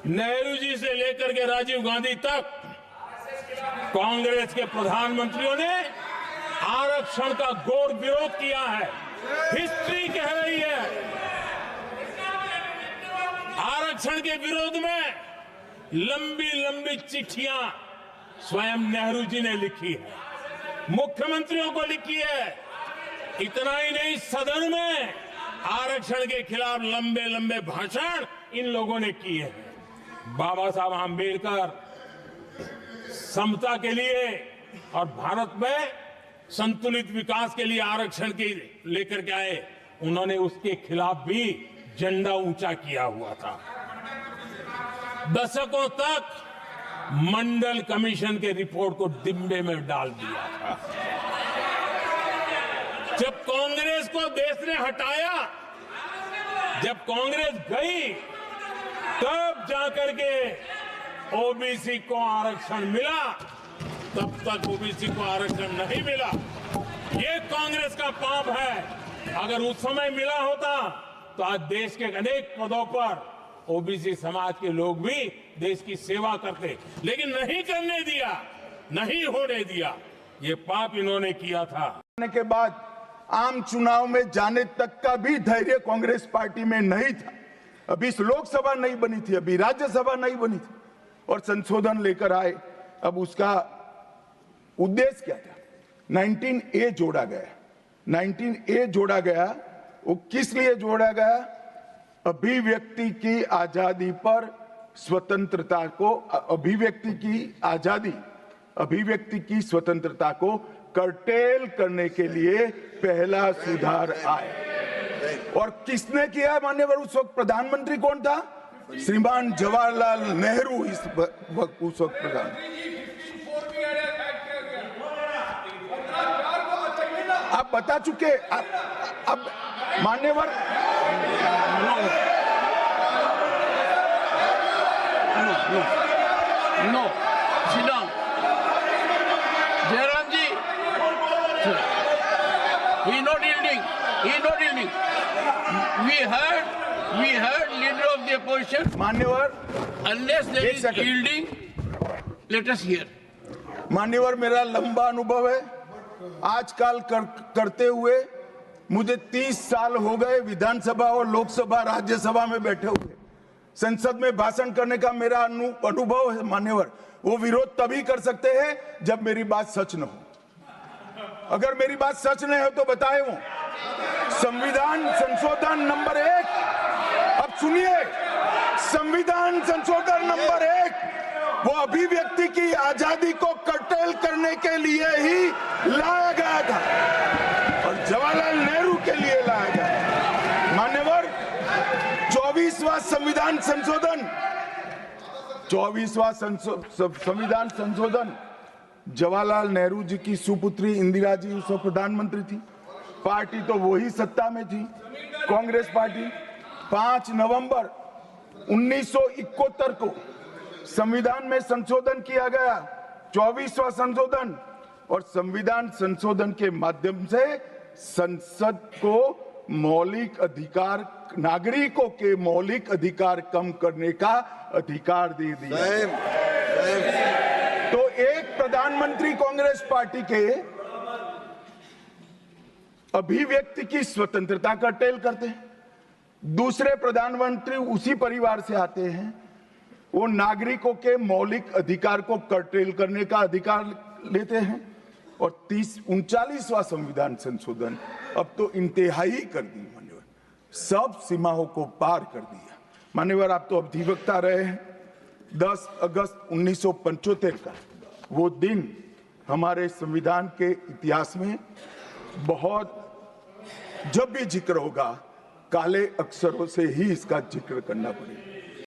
नेहरू जी से लेकर के राजीव गांधी तक कांग्रेस के प्रधानमंत्रियों ने आरक्षण का घोर विरोध किया है। हिस्ट्री कह रही है आरक्षण के विरोध में लंबी लंबी चिट्ठियां स्वयं नेहरू जी ने लिखी है, मुख्यमंत्रियों को लिखी है। इतना ही नहीं, सदन में आरक्षण के खिलाफ लंबे लंबे भाषण इन लोगों ने किए हैं। बाबा साहब आंबेडकर समता के लिए और भारत में संतुलित विकास के लिए आरक्षण के लेकर के आए, उन्होंने उसके खिलाफ भी झंडा ऊंचा किया हुआ था। दशकों तक मंडल कमीशन के रिपोर्ट को डिब्बे में डाल दिया था। जब कांग्रेस को देश ने हटाया, जब कांग्रेस गई, तब जाकर के ओबीसी को आरक्षण मिला। तब तक ओबीसी को आरक्षण नहीं मिला। ये कांग्रेस का पाप है। अगर उस समय मिला होता तो आज देश के अनेक पदों पर ओबीसी समाज के लोग भी देश की सेवा करते, लेकिन नहीं करने दिया, नहीं होने दिया। ये पाप इन्होंने किया था। के बाद आम चुनाव में जाने तक का भी धैर्य कांग्रेस पार्टी में नहीं था। अभी लोकसभा नहीं बनी थी, अभी राज्यसभा नहीं बनी थी और संशोधन लेकर आए। अब उसका उद्देश्य क्या था? 19A जोड़ा गया। 19A जोड़ा गया, वो किस लिए जोड़ा गया? अभिव्यक्ति की आजादी पर स्वतंत्रता को, अभिव्यक्ति की आजादी, अभिव्यक्ति की स्वतंत्रता को कर्टेल करने के लिए पहला सुधार आया। और किसने किया मान्यवर? उस वक्त प्रधानमंत्री कौन था? श्रीमान जवाहरलाल नेहरू उस वक्त प्रधान। आप बता चुके। अब मान्यवर no sit down. Jairam ji, he not yielding. He not yielding. We heard leader of the opposition. मान्यवर, Unless there is yielding, let us hear. मान्यवर, मेरा लंबा अनुभव है आजकल करते हुए। मुझे 30 साल हो गए विधानसभा और लोकसभा राज्यसभा में बैठे हुए। संसद में भाषण करने का मेरा अनुभव है मान्यवर। वो विरोध तभी कर सकते हैं जब मेरी बात सच न हो। अगर मेरी बात सच नहीं हो तो बताए वो संविधान संशोधन नंबर 1, अब सुनिए, संविधान संशोधन नंबर 1 वो अभिव्यक्ति की आजादी को कर्टेल करने के लिए ही लाया गया था और जवाहरलाल नेहरू के लिए लाया गया। मान्यवर, 24वां संविधान संशोधन, 24वां संविधान संशोधन जवाहरलाल नेहरू जी की सुपुत्री इंदिरा जी उस वक्त प्रधानमंत्री थी। पार्टी तो वही सत्ता में थी, कांग्रेस पार्टी। 5 नवंबर 1971 को संविधान में संशोधन किया गया, 24वां संशोधन। और संविधान संशोधन के माध्यम से संसद को मौलिक अधिकार, नागरिकों के मौलिक अधिकार कम करने का अधिकार दे दिया। तो एक प्रधानमंत्री कांग्रेस पार्टी के अभिव्यक्ति की स्वतंत्रता का टेल करते हैं, दूसरे प्रधानमंत्री उसी परिवार से आते हैं, वो नागरिकों के मौलिक अधिकार को कर्टेल करने का अधिकार लेते हैं। और 39वां संविधान संशोधन अब तो इंतहाई कर दी मान्यवर, सब सीमाओं को पार कर दिया। मान्यवर, आप तो अधिवक्ता रहे हैं। 10 अगस्त 1975 का वो दिन हमारे संविधान के इतिहास में बहुत, जब भी जिक्र होगा काले अक्षरों से ही इसका जिक्र करना पड़ेगा।